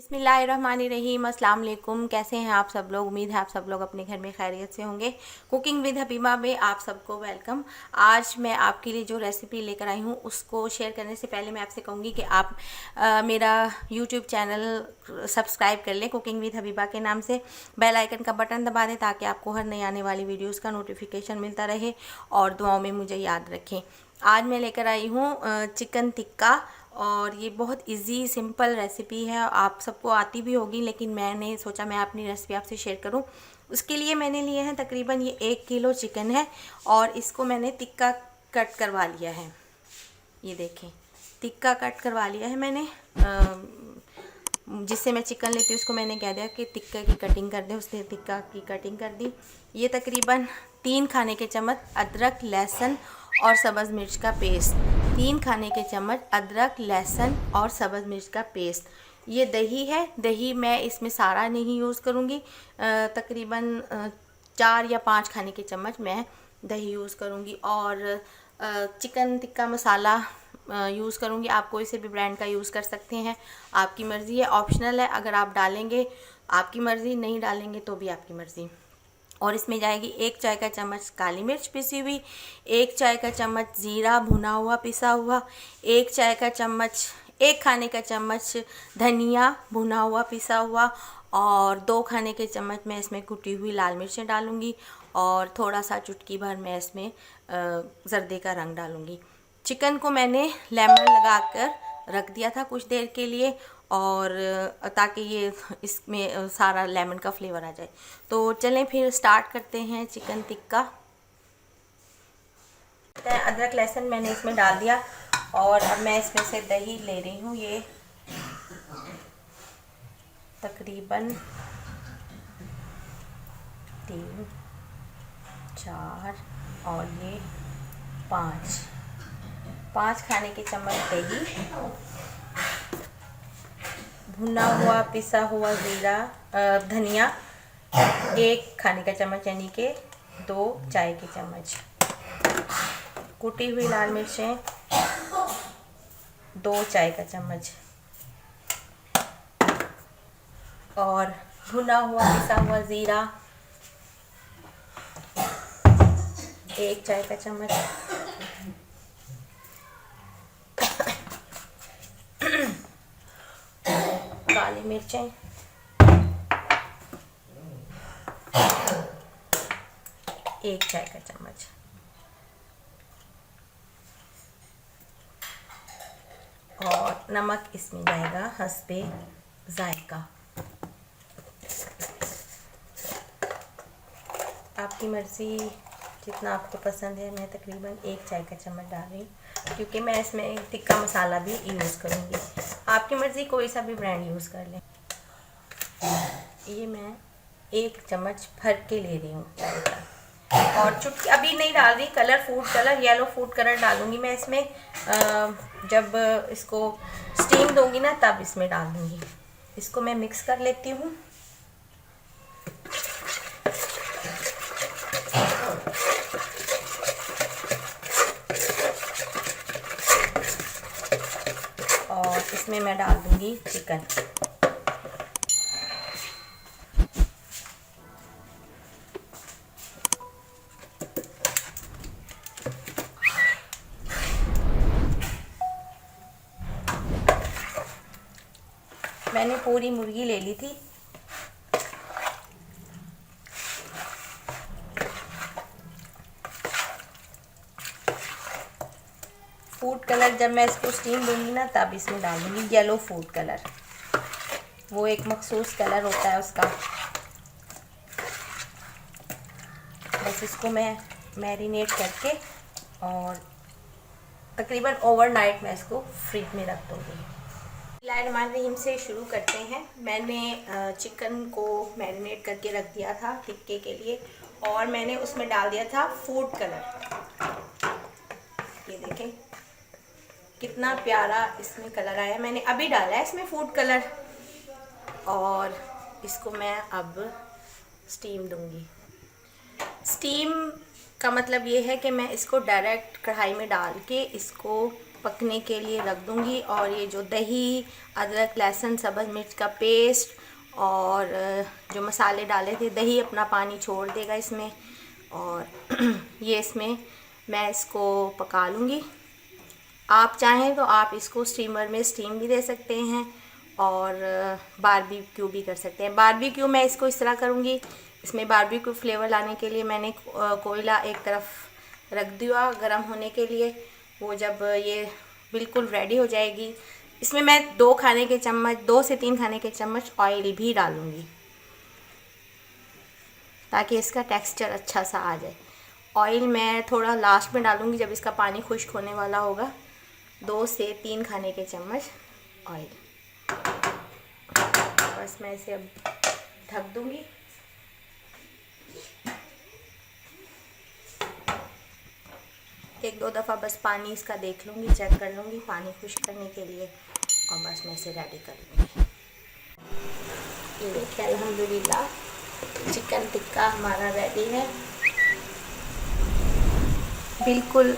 बिस्मिल्लाहिर्रहमानिर्रहीम। अस्सलाम वालेकुम। कैसे हैं आप सब लोग? उम्मीद है आप सब लोग अपने घर में खैरियत से होंगे। कुकिंग विद हबीबा में आप सबको वेलकम। आज मैं आपके लिए जो रेसिपी लेकर आई हूँ उसको शेयर करने से पहले मैं आपसे कहूँगी कि आप मेरा यूट्यूब चैनल सब्सक्राइब कर लें कुकिंग विद हबीबा के नाम से। बेल आइकन का बटन दबा दें ताकि आपको हर नई आने वाली वीडियोज़ का नोटिफिकेशन मिलता रहे और दुआओं में मुझे याद रखें। आज मैं लेकर आई हूँ चिकन टिक्का और ये बहुत इजी सिंपल रेसिपी है, आप सबको आती भी होगी, लेकिन मैंने सोचा मैं अपनी रेसिपी आपसे शेयर करूं। उसके लिए मैंने लिए हैं तकरीबन ये 1 किलो चिकन है और इसको मैंने टिक्का कट करवा लिया है। ये देखें, टिक्का कट करवा लिया है मैंने। जिससे मैं चिकन लेती हूँ उसको मैंने कह दिया कि टिक्का की कटिंग कर दे, उसने टिक्का की कटिंग कर दी। ये तकरीबन 3 खाने के चम्मच अदरक, लहसुन और सब्ज़ मिर्च का पेस्ट, 3 खाने के चम्मच अदरक, लहसुन और सब्ज़ मिर्च का पेस्ट। ये दही है, दही मैं इसमें सारा नहीं यूज़ करूँगी, तकरीबन 4 या 5 खाने के चम्मच मैं दही यूज़ करूँगी। और चिकन टिक्का मसाला यूज़ करूँगी। आप कोई से भी ब्रांड का यूज़ कर सकते हैं, आपकी मर्ज़ी है, ऑप्शनल है। अगर आप डालेंगे आपकी मर्ज़ी, नहीं डालेंगे तो भी आपकी मर्ज़ी। और इसमें जाएगी 1 चाय का चम्मच काली मिर्च पिसी हुई, 1 चाय का चम्मच ज़ीरा भुना हुआ पिसा हुआ, 1 चाय का चम्मच 1 खाने का चम्मच धनिया भुना हुआ पिसा हुआ और 2 खाने के चम्मच मैं इसमें कुटी हुई लाल मिर्चें डालूँगी और थोड़ा सा चुटकी भर मैं इसमें ज़र्दे का रंग डालूँगी। चिकन को मैंने लेमन लगाकर रख दिया था कुछ देर के लिए, और ताकि ये इसमें सारा लेमन का फ्लेवर आ जाए। तो चलें फिर स्टार्ट करते हैं चिकन टिक्का। अदरक लहसुन मैंने इसमें डाल दिया और अब मैं इसमें से दही ले रही हूँ। ये तकरीबन 3, 4 और ये 5 खाने के चम्मच दही, भुना हुआ पिसा हुआ ज़ीरा धनिया 1 खाने का चम्मच यानी कि 2 चाय के चम्मच, कुटी हुई लाल मिर्चें 2 चाय का चम्मच और भुना हुआ पिसा हुआ ज़ीरा 1 चाय का चम्मच, काली मिर्चें 1 चाय का चम्मच और नमक इसमें जाएगा हस्बे जायका। आपकी मर्ज़ी, जितना आपको पसंद है। मैं तकरीबन 1 चाय का चम्मच डाल रही हूँ क्योंकि मैं इसमें टिक्का मसाला भी यूज़ करूँगी। आपकी मर्ज़ी, कोई सा भी ब्रांड यूज़ कर लें। ये मैं 1 चम्मच भर के ले रही हूँ चाय का और चुटकी अभी नहीं डाल रही, colour food colour yellow food colour डालूँगी मैं इसमें। जब इसको स्टीम दूँगी ना तब इसमें डाल दूँगी। इसको मैं मिक्स कर लेती हूँ। और इसमें मैं डाल दूँगी चिकन। मैंने पूरी मुर्गी ले ली थी। फूड कलर जब मैं इसको स्टीम दूंगी ना तब इसमें डालूंगी येलो फूड कलर, वो एक मखसूस कलर होता है उसका। बस इसको मैं मैरिनेट करके और तकरीबन ओवरनाइट मैं इसको फ्रिज में रख दूँगी। बिस्मिल्लाहिर्रहमानिर्रहीम से शुरू करते हैं। मैंने चिकन को मैरिनेट करके रख दिया था टिक्के के लिए और मैंने उसमें डाल दिया था फूड कलर। ये देखें कितना प्यारा इसमें कलर आया। मैंने अभी डाला है इसमें फूड कलर और इसको मैं अब स्टीम दूंगी। स्टीम का मतलब ये है कि मैं इसको डायरेक्ट कढ़ाई में डाल के इसको पकने के लिए रख दूँगी। और ये जो दही, अदरक, लहसुन, सब्ज़ मिर्च का पेस्ट और जो मसाले डाले थे, दही अपना पानी छोड़ देगा इसमें। और ये इसमें मैं इसको पका लूँगी। आप चाहें तो आप इसको स्टीमर में स्टीम भी दे सकते हैं और बारबेक्यू भी कर सकते हैं। बारबेक्यू मैं इसको इस तरह करूँगी, इसमें बारबेक्यू फ्लेवर लाने के लिए मैंने कोयला एक तरफ रख दिया गरम होने के लिए। वो जब ये बिल्कुल रेडी हो जाएगी, इसमें मैं 2 से 3 खाने के चम्मच ऑयल भी डालूँगी ताकि इसका टेक्सचर अच्छा सा आ जाए। ऑयल मैं थोड़ा लास्ट में डालूँगी जब इसका पानी खुश्क होने वाला होगा। 2 से 3 खाने के चम्मच ऑयल। बस मैं इसे अब ढक दूँगी। एक दो दफ़ा बस पानी इसका देख लूँगी, चेक कर लूँगी पानी खुश्क करने के लिए, और बस मैं इसे रेडी कर लूँगी। ये देखिए अल्हम्दुलिल्लाह चिकन टिक्का हमारा रेडी है। बिल्कुल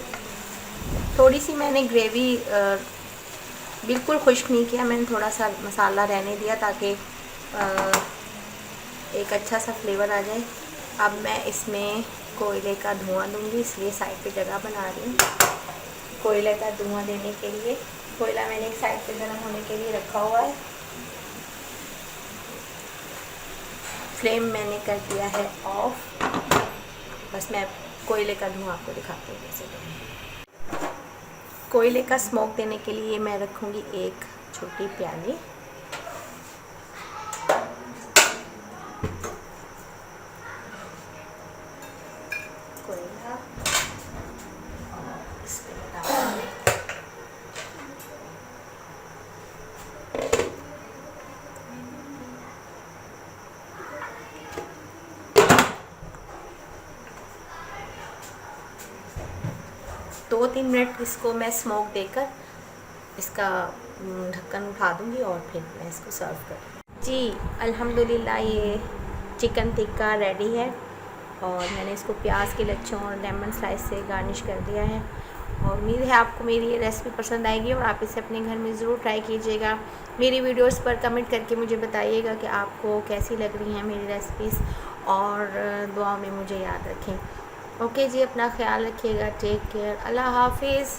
थोड़ी सी मैंने ग्रेवी बिल्कुल खुश्क नहीं किया, मैंने थोड़ा सा मसाला रहने दिया ताकि एक अच्छा सा फ्लेवर आ जाए। अब मैं इसमें कोयले का धुआं दूंगी, इसलिए साइड पे जगह बना रही हूँ कोयले का धुआं देने के लिए। कोयला मैंने एक साइड पे गर्म होने के लिए रखा हुआ है। फ्लेम मैंने कर दिया है ऑफ। बस मैं कोयले का धुआं आपको दिखाती हूँ कैसे देना। कोयले का स्मोक देने के लिए मैं रखूँगी एक छोटी प्याली। कोयला और इस पे डालूंगी। दो 3 मिनट इसको मैं स्मोक देकर इसका ढक्कन उठा दूंगी और फिर मैं इसको सर्व करूँगी। जी अल्हम्दुलिल्लाह ये चिकन टिक्का रेडी है और मैंने इसको प्याज के लच्छों और लेमन स्लाइस से गार्निश कर दिया है। और उम्मीद है आपको मेरी ये रेसिपी पसंद आएगी और आप इसे अपने घर में ज़रूर ट्राई कीजिएगा। मेरी वीडियोस पर कमेंट करके मुझे बताइएगा कि आपको कैसी लग रही हैं मेरी रेसिपीज़, और दुआ में मुझे याद रखें। ओके जी, अपना ख्याल रखिएगा। Take care. अल्लाह हाफिज़।